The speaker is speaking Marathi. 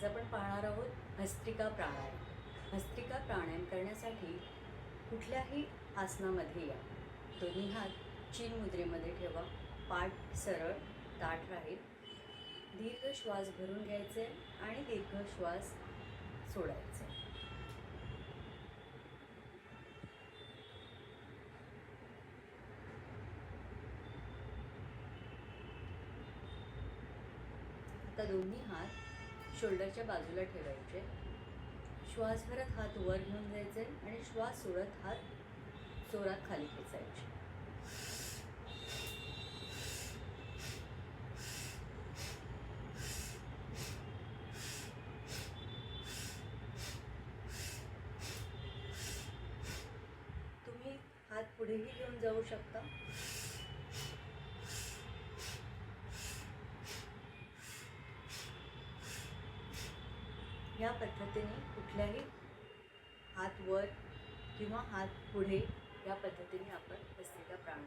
आपण पाहणार आहोत भस्त्रिका प्राणायाम. भस्त्रिका प्राणायाम करण्यासाठी कुठल्याही आसनामध्ये या. दोन्ही हात चीन मुद्रेमध्ये ठेवा. पाठ सरळ ताठ राहील. दीर्घ श्वास भरून घ्यायचे आणि दीर्घ श्वास सोडायचे. आता दोन्ही हात शोल्डरच्या बाजूला ठेवायचे. श्वास भरत हात वर घेऊन जायचे आणि श्वास सोडत हात जोरात खाली खेचायचे. तुम्ही हात पुढेही घेऊन जाऊ शकता. या पद्धतीने कुठल्याही हात वर किंवा हात पुढे या पद्धतीने आपण भस्त्रिका प्राणायाम